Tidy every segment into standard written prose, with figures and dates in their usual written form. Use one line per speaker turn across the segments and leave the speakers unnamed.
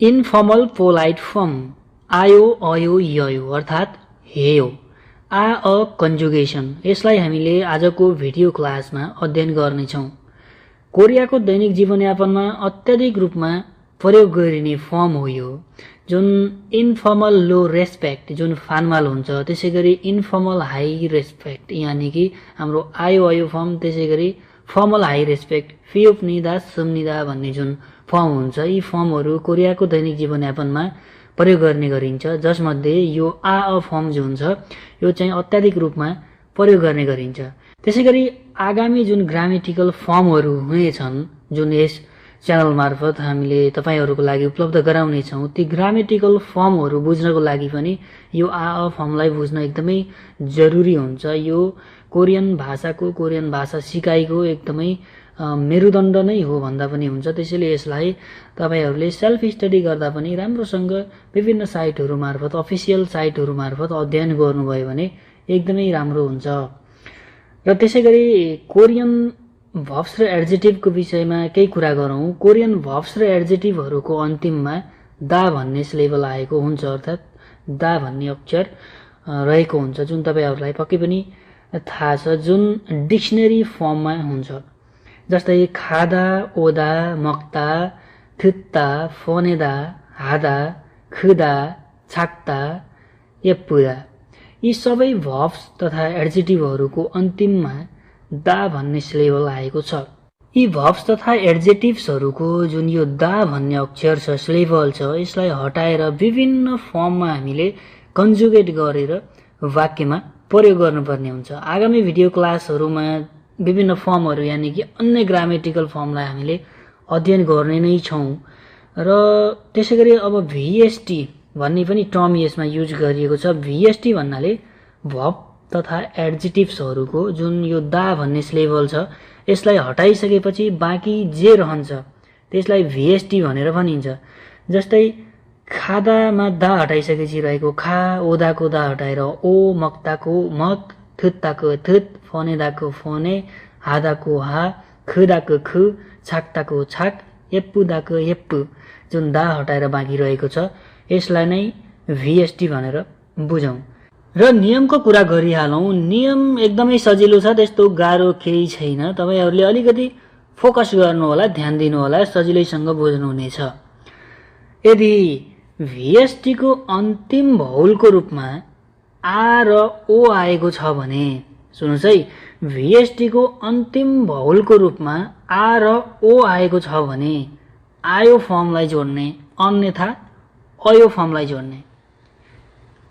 Informal polite form आयो अयो ययो अर्थात् हे हो। आ अ कन्जुगेसन यसलाई हामीले आजको भिडियो क्लासमा अध्ययन गर्नेछौँ। कोरियाको दैनिक जीवनयापनमा अत्याधिक रूपमा प्रयोग गरिने फर्म हो यो, जुन इन्फर्मल लो रेस्पेक्ट जुन फार्मल हुन्छ, त्यसैगरी इन्फर्मल हाई रेस्पेक्ट यानि कि हाम्रो आयो अयो फर्म, त्यसैगरी फर्मल हाई रेस्पेक्ट फियोप निदा सुम्निदा भन्ने जुन फर्म हुन्छ, यी फर्महरू कोरियाको दैनिक जीवनयापनमा प्रयोग गर्ने गरिन्छ, जसमध्ये यो आ अ फर्म जो हुन्छ यो चाहिँ अत्याधिक रूपमा प्रयोग गर्ने गरिन्छ। त्यसैगरी आगामी जुन ग्रामेटिकल फर्महरू हुनेछन् जुन यस च्यानल मार्फत हामीले तपाईहरुको लागि उपलब्ध गराउनेछौँ, ती ग्रामेटिकल फर्महरू बुझ्नको लागि पनि यो आ अ फर्मलाई बुझ्न एकदमै जरुरी हुन्छ। यो कोरियन भाषा सिकाइको एकदमै मेरुदण्ड नै हो भन्दा पनि हुन्छ। त्यसैले यसलाई तपाईहरुले सेल्फ स्टडी गर्दा पनि राम्रोसँग विभिन्न साइटहरू मार्फत, अफिसियल साइटहरू मार्फत अध्ययन गर्नुभयो भने एकदमै राम्रो हुन्छ। र त्यसैगरी कोरियन भर्ब्स र एड्जेक्टिभको विषयमा केही कुरा गरौँ। कोरियन भर्ब्स र एड्जेक्टिभहरूको अन्तिममा दा भन्ने सिलेबल आएको हुन्छ, अर्थात् दा भन्ने अक्षर रहेको हुन्छ, जुन तपाईहरुलाई पक्कै पनि थाहा छ, जुन डिक्सनरी फर्ममा हुन्छ। जस्तै खादा, ओदा, मक्ता, थुत्ता, फोनेदा, हादा, खुदा, छाक्ता, एप्पुदा, यी सबै भर्ब्स तथा एड्जेक्टिभहरूको अन्तिममा दा भन्ने सिलेबल आएको छ। यी भर्ब्स तथा एड्जेक्टिभ्सहरूको जुन यो दा भन्ने अक्षर छ, सिलेबल छ, यसलाई हटाएर विभिन्न फर्ममा हामीले कन्जुगेट गरेर वाक्यमा प्रयोग गर्नुपर्ने हुन्छ। आगामी भिडियो क्लासहरूमा विभिन्न फर्महरू यानि कि अन्य ग्रामेटिकल फर्मलाई हामीले अध्ययन गर्ने नै छौँ। र त्यसैगरी अब भिएसटी भन्ने पनि टर्म यसमा युज गरिएको छ। भिएसटी भन्नाले भर्ब तथा एड्जेक्टिभ्सहरूको जुन यो दा भन्ने सिलेबल छ, यसलाई हटाइसकेपछि बाँकी जे रहन्छ त्यसलाई भिएसटी भनेर भनिन्छ। जस्तै खादामा दा हटाइसकेपछि रहेको खा, ओदाको दा हटाएर ओ, मक्ताको मक, थुत्ताको थुत, फोनेदाको फोने, हादाको हा, खुदाको खु, छाक्ताको छाक, एप्पुदाको एप्पु, जुन दा हटाएर बाँकी रहेको छ, यसलाई नै भिएसटी भनेर बुझौँ। र नियमको कुरा गरिहालौँ। नियम एकदमै सजिलो छ, त्यस्तो गाह्रो केही छैन। तपाईहरुले अलिकति फोकस गर्नु होला, ध्यान दिनु होला, सजिलैसँग बुझ्नुहुनेछ। यदि भिएसटी को अन्तिम भौलको रूपमा आ र ओ आएको छ भने, सुन्नुस् है, भिएसटी को अन्तिम भौलको रूपमा आ र ओ आएको छ भने आयो फर्मलाई जोड्ने, अन्यथा अयो फर्मलाई जोड्ने।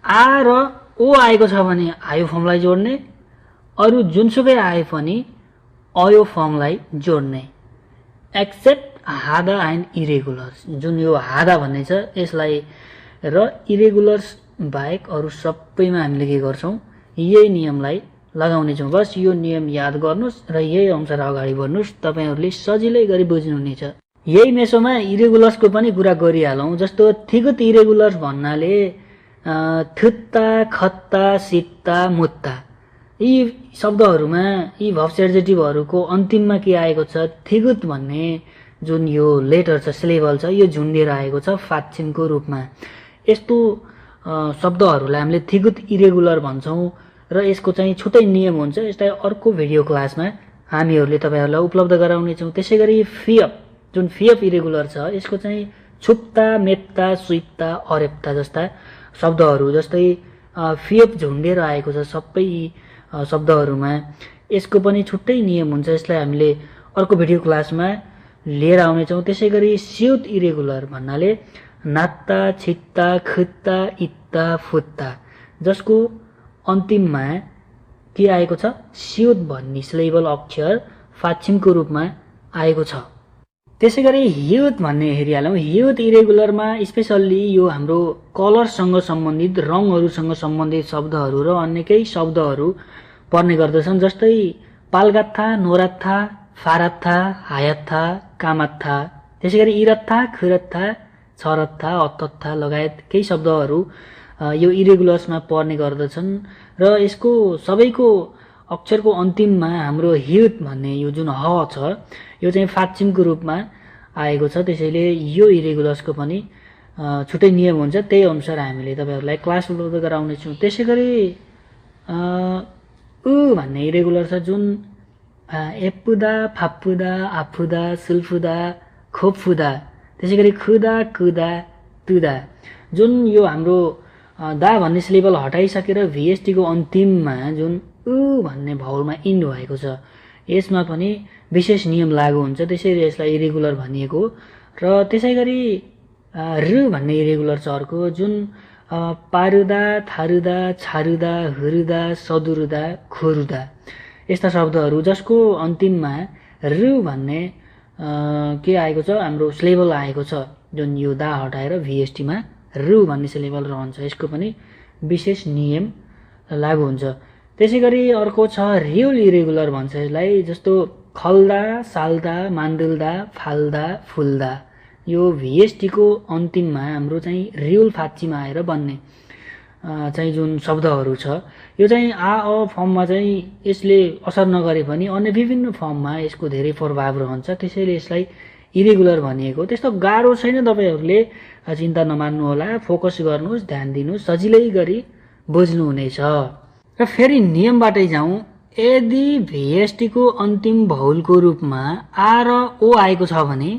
आ र ओ आएको छ भने आयो फर्मलाई जोड्ने, अरु जुनसुकै आए पनि अयो फर्मलाई जोड्ने, एक्सेप्ट हादा एन्ड इरेगुलर्स। जुन यो हादा भन्ने छ यसलाई र इरेगुलर्स बाहेक अरु सबैमा हामीले के गर्छौं, यही नियमलाई लगाउनेछौँ। बस यो नियम याद गर्नुस् र यही अनुसार अगाडि बढ्नुस्, तपाईहरुले सजिलै गरी बुझ्नुहुनेछ। यही मेसोमा इरेगुलर्सको पनि कुरा गरिहालौँ। जस्तो थिगुत इरेगुलर्स भन्नाले थुत्ता, खत्ता, सित्ता, मुत्ता, यी शब्दहरूमा यी भर्ब्स एड्जेक्टिभहरूको अन्तिममा के आएको छ, थिगुत भन्ने जुन यो लेटर छ, सिलेबल छ, यो झुन्डिएर आएको छ फाच्छिनको रूपमा। यस्तो शब्दहरूलाई हामीले थिगुत इरेगुलर भन्छौँ र यसको चाहिँ छुट्टै नियम हुन्छ। यसलाई अर्को भिडियो क्लासमा हामीहरूले तपाईहरुलाई उपलब्ध गराउनेछौँ। त्यसैगरी फियप, जुन फियप इरेगुलर छ, यसको चाहिँ छुप्ता, मेप्ता, सुइप्ता, अरेप्ता जस्ता शब्दहरू, जस्तै फियप झुन्डेर आएको छ सबै शब्दहरूमा, यसको पनि छुट्टै नियम हुन्छ। यसलाई हामीले अर्को भिडियो क्लासमा लिएर आउनेछौँ। त्यसैगरी सिउत इरेगुलर भन्नाले नात्ता, छित्ता, खुत्ता, इत्ता, फुत्ता, जसको अन्तिममा के आएको छ, सिउत भन्ने सिलेबल अक्षर फाच्छिमको रूपमा आएको छ। त्यसैगरी हिउत भन्ने हेरिहालौँ। हिउत इरेगुलरमा स्पेशल्ली यो हाम्रो कलरसँग सम्बन्धित, रङहरूसँग सम्बन्धित शब्दहरू र अन्य केही शब्दहरू पर्ने गर्दछन्। जस्तै पालगात्था, नोरात्था, फारात्था, हायात्था, कामात्था, त्यसैगरी इरत्था, खुरत्था, छरत्था, अत्तत्था लगायत केही शब्दहरू यो इरेगुलर्समा पर्ने गर्दछन्। र यसको सबैको अक्षरको अन्तिममा हाम्रो हिउत भन्ने यो जुन ह छ, यो चाहिँ फाच्छिमको रूपमा आएको छ। त्यसैले यो इरेगुलर्सको पनि छुट्टै नियम हुन्छ, त्यही अनुसार हामीले तपाईहरुलाई क्लास उपलब्ध गराउने छौं। त्यसैगरी भन्ने इरेगुलर छ जुन एपुदा, फापुदा, आफुदा, सुल्फुदा, खोपफुदा, त्यसैगरी खुदा, कुदा, तुदा, जुन यो हाम्रो दा भन्ने सिलेबल हटाइसकेर VST को अन्तिममा जुन भन्ने भाउलमा इन्ड भएको छ, यसमा पनि विशेष नियम लागू हुन्छ। त्यसैले यसलाई इरेगुलर भनिएको। र त्यसैगरी भन्ने इरेगुलर छ अर्को, जुन पारुदा, थारुदा, छारुदा, हुरुदा, सदुरुदा, खोरुदा, यस्ता शब्दहरू जसको अन्तिममा भन्ने के आएको छ, हाम्रो सिलेबल आएको छ, जुन यो दा हटाएर VST मा भन्ने सिलेबल रहन्छ, यसको पनि विशेष नियम लागू हुन्छ। त्यसैगरी अर्को छ रियल इरेगुलर भन्छ यसलाई, जस्तो खल्दा, साल्दा, मान्दुल्दा, फाल्दा, फुल्दा, यो VST को अन्तिममा हाम्रो चाहिँ रियल फाच्चीमा आएर बन्ने चाहिँ जुन शब्दहरू छ, यो चाहिँ फर्ममा चाहिँ यसले असर नगरे पनि अन्य विभिन्न फर्ममा यसको धेरै प्रभाव रहन्छ। त्यसैले यसलाई इरेगुलर भनिएको। त्यस्तो गाह्रो छैन, तपाईहरुले चिन्ता नमान्नु होला, फोकस गर्नुस्, ध्यान दिनुस्, सजिलै गरी बुझ्नु हुनेछ। र फेरि नियमबाटै जाउँ। यदि VST को अन्तिम भाउलको रूपमा आ र ओ आएको छ भने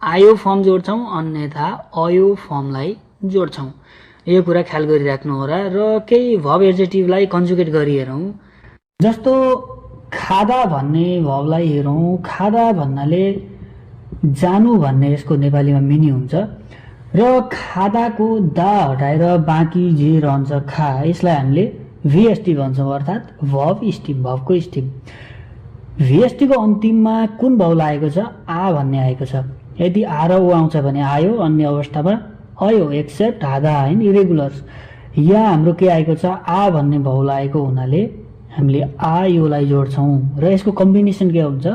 आयो फर्म जोड्छौं, अन्यथा अयो फर्मलाई जोड्छौं। यो कुरा ख्याल गरिराख्नु होला। र केही भर्ब एडजेक्टिभलाई कन्जुगेट गरी हेरौं। जस्तो खादा भन्ने भर्बलाई हेरौं। खादा भन्नाले जानु भन्ने यसको नेपालीमा मिनिङ हुन्छ। र खादाको दा हटाएर बाँकी जे रहन्छ खा, यसलाई हामीले VST भन्छौं, अर्थात भर्ब स्टिम, भर्बको स्टिम। VST को अन्तिममा कुन भाउल आएको छ? आ भन्ने आएको छ। यदि आ र ओ आउँछ भने आयो, अन्य अवस्थामा अयो, एक्सेप्ट हादा एन्ड इरेगुलर्स। यहाँ हाम्रो के आएको छ? आ भन्ने भाउल आएको हुनाले हामीले आ योलाई जोड्छौं र यसको कम्बिनेसन के हुन्छ?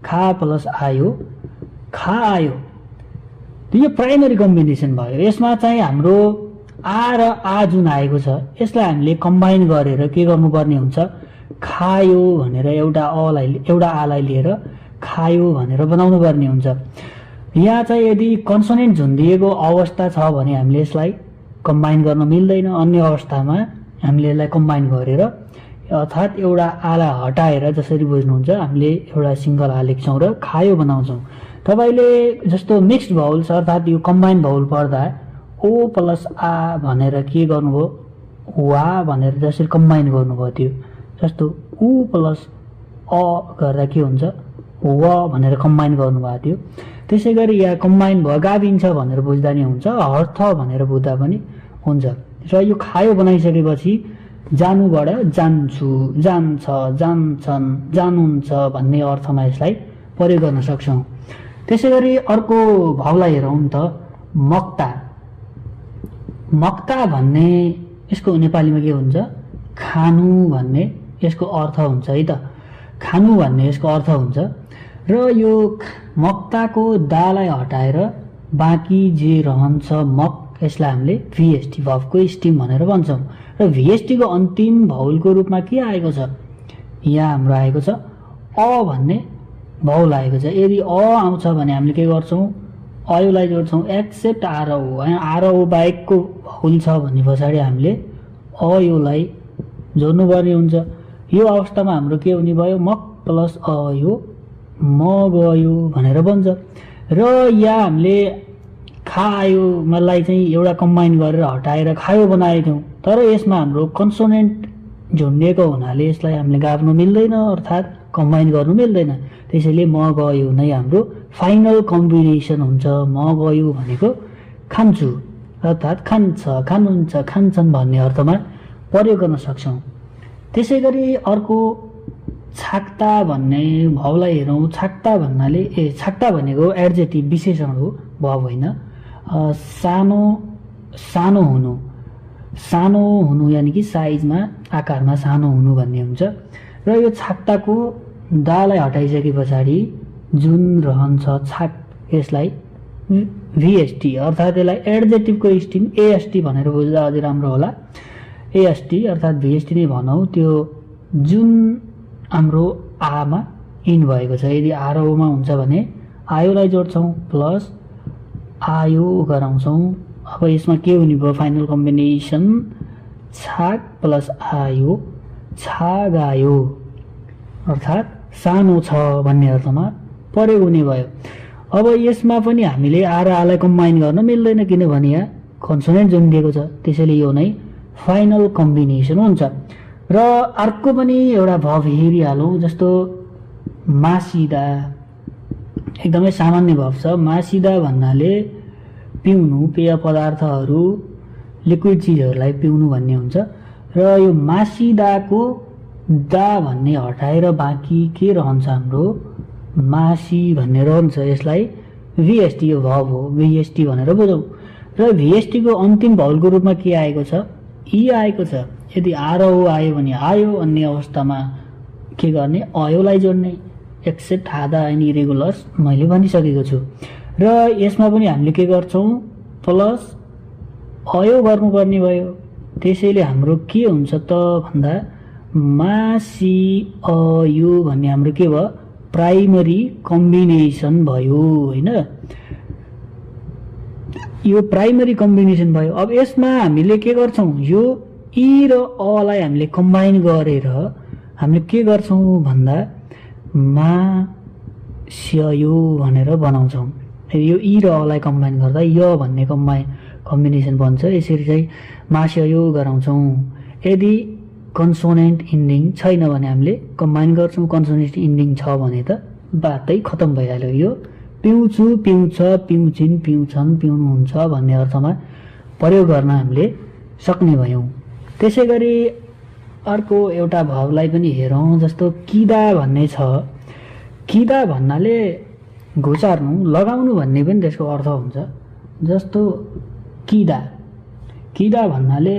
खा प्लस आयो, खा आयो। यो प्राइमरी कम्बिनेसन भयो। यसमा चाहिँ हाम्रो आ र आ जुन आएको छ, यसलाई हामीले कम्बाइन गरेर के गर्नुपर्ने हुन्छ? खायो भनेर एउटा आलाई लिएर खायो भनेर बनाउनु पर्ने हुन्छ। यहाँ चाहिँ यदि कन्सोनेन्ट झुन्डिएको अवस्था छ भने हामीले यसलाई कम्बाइन गर्न मिल्दैन। अन्य अवस्थामा हामीले यसलाई कम्बाइन गरेर, अर्थात एउटा आलाई हटाएर, जसरी बुझ्नुहुन्छ, हामीले एउटा सिंगल आ लेख्छौं र खायो बनाउँछौं। तपाईले जस्तो मिक्स्ड भाउल छ, अर्थात यो कम्बाइन भाउल पर्दा ओ प्लस आ भनेर के गर्नुभयो? वा भनेर जसरी कम्बाइन गर्नुभयो त्यो। जस्तो उ प्लस अ गर्दा के हुन्छ? व भनेर कम्बाइन गर्नुभएको थियो। त्यसैगरी यहाँ कम्बाइन भयो, गाभिन्छ भनेर बुझ्दा नि हुन्छ, अर्थ भनेर बुझ्दा पनि हुन्छ। र यो खायो बनाइसकेपछि जानुबाट जान्छु, जान्छ, जान्छन्, जानुहुन्छ भन्ने अर्थमा यसलाई प्रयोग गर्न सक्छौं। त्यसैगरी अर्को भावलाई हेरौं त, मक्ता। मक्ता भन्ने यसको नेपालीमा के हुन्छ? खानु भन्ने यसको अर्थ हुन्छ है त। खानु भन्ने यसको अर्थ हुन्छ। र यो मक्ताको दालाई हटाएर बाँकी जे रहन्छ मक, यसलाई हामीले VST, भर्बको स्टिम भनेर भन्छौं। र VST को अन्तिम भाउलको रूपमा के आएको छ? यहाँ हाम्रो आएको छ अ भन्ने भाउल आएको छ। यदि अ आउँछ भने हामीले के गर्छौं? अयोलाई जोड्छौं, एक्सेप्ट आ र ओ। आ र ओ बाहेकको भाउल छ भने पछाडि हामीले अयोलाई जोड्नुपर्ने हुन्छ। यो अवस्थामा हाम्रो के हुने भयो? मक प्लस अयो, म गयो भनेर बन्छ। र यहाँ हामीले खायो मलाई चाहिँ एउटा कम्बाइन गरेर हटाएर खायो बनाएको थियौं, तर यसमा हाम्रो कन्सोनेन्ट झुन्डिएको हुनाले यसलाई हामीले गाभ्नु मिल्दैन, अर्थात कम्बाइन गर्नु मिल्दैन। त्यसैले म गयो नै हाम्रो फाइनल कम्बिनेसन हुन्छ। म गयो भनेको खान्छु, अर्थात खान्छ, खानुहुन्छ, खान्छन् भन्ने अर्थमा प्रयोग गर्न सक्छौं। त्यसैगरी अर्को छाक्ता भन्ने भावलाई हेरौं। छाक्ता भन्नाले छाक्ता भनेको एडजेक्टिभ, विशेषण हो, भाव होइन। सानो, सानो हुनु, सानो हुनु यानि कि साइजमा, आकारमा सानो हुनु भन्ने हुन्छ। र यो छाक्ताको दालाई हटाइसके पछाडि जुन रहन्छ छाक, यसलाई VST, अर्थात यसलाई एडजेक्टिभको स्टिम AST भनेर बुझ्दा अझै राम्रो होला। AST अर्थात VST नै भनौं। त्यो जुन हाम्रो आमा इन भएको छ, यदि आ र ओमा हुन्छ भने आयोलाई जोड्छौं, प्लस आयो गराउँछौं, अब यसमा के हुने भयो फाइनल कम्बिनेसन छाग प्लस आयो छाग आयो अर्थात् सानो छ भन्ने अर्थमा प्रयोग हुने भयो। अब यसमा पनि हामीले आ र आलाई कम्बाइन गर्न मिल्दैन किनभने यहाँ कन्सोनेन्ट जुन दिएको छ त्यसैले यो नै फाइनल कम्बिनेसन हुन्छ। र अर्को पनि एउटा भव हेरिहालौँ जस्तो मासिदा एकदमै सामान्य भव छ। मासिदा भन्नाले पिउनु पेय पदार्थहरू लिक्विड चिजहरूलाई पिउनु भन्ने हुन्छ र यो मासिदाको दा भन्ने हटाएर बाँकी के रहन्छ हाम्रो मासी भन्ने रहन्छ। यसलाई भिएसटी यो भव हो भिएसटी भनेर बुझौँ र भिएसटी को अन्तिम भवलको रूपमा के आएको छ ई आएको छ। यदि आ र ओ आयो भने आयो अन्य अवस्थामा के गर्ने अयोलाई जोड्ने एक्सेप्ट आधा एन्ड इरेगुलर्स मैले भनिसकेको छु। र यसमा पनि हामीले के गर्छौँ प्लस अयो गर्नुपर्ने भयो। त्यसैले हाम्रो के हुन्छ त भन्दा मासी अयो भन्ने हाम्रो के भयो प्राइमरी कम्बिनेसन भयो हैन। यो प्राइमरी कम्बिनेसन भयो। अब यसमा हामीले के गर्छौँ यो ई र अलाई हामीले कम्बाइन गरेर हामीले के गर्छौँ भन्दा मा स्यो भनेर बनाउँछौँ। यो ई र अलाई कम्बाइन गर्दा य भन्ने कम्बिनेसन बन्छ। यसरी चाहिँ मास्यो गराउँछौँ। यदि कन्सोनेन्ट इन्डिङ छैन भने हामीले कम्बाइन गर्छौँ। कन्सोनेन्ट इन्डिङ छ भने त बातै खतम भइहाल्यो। यो पिउँछु पिउँछ पिउँछिन् पिउँछन् पिउनुहुन्छ भन्ने अर्थमा प्रयोग गर्न हामीले सक्ने भयौँ। त्यसै गरी अर्को एउटा भावलाई पनि हेरौँ जस्तो किदा भन्ने छ। किदा भन्नाले घुचार्नु लगाउनु भन्ने पनि त्यसको अर्थ हुन्छ। जस्तो किदा किदा भन्नाले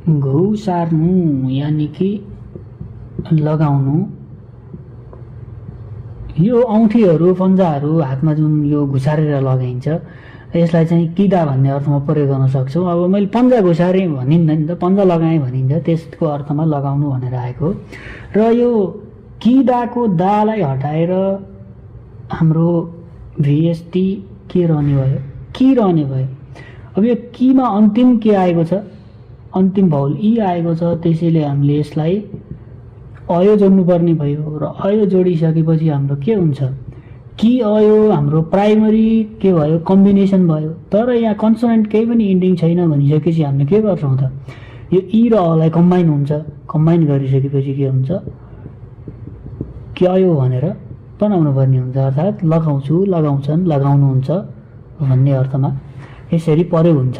घुसार्नु यानि कि लगाउनु। यो औँठीहरू पन्जाहरू हातमा जुन यो घुसारेर लगाइन्छ यसलाई चाहिँ किदा भन्ने अर्थमा प्रयोग गर्न सक्छौँ। अब मैले पन्जा घुसारेँ भनिन्न नि त पन्जा लगाएँ भनिन्छ त्यसको अर्थमा लगाउनु भनेर आएको। र यो किदाको दालाई हटाएर हाम्रो भिएसटी के रहने भयो कि रहने भयो। अब यो किमा अन्तिम के आएको छ अन्तिम भौल ई आएको छ। त्यसैले हामीले यसलाई अयो जोड्नुपर्ने भयो र अयो जोडिसकेपछि हाम्रो के हुन्छ कि अयो हाम्रो प्राइमरी के भयो कम्बिनेसन भयो। तर यहाँ कन्सोनेन्ट केही पनि इन्डिङ छैन भनिसकेपछि हामीले के गर्छौँ त यो ई र अलाई कम्बाइन हुन्छ। कम्बाइन गरिसकेपछि के हुन्छ कि अयो भनेर बनाउनु पर्ने हुन्छ। अर्थात् लगाउँछु लगाउँछन् लगाउनुहुन्छ भन्ने अर्थमा यसरी प्रयोग हुन्छ।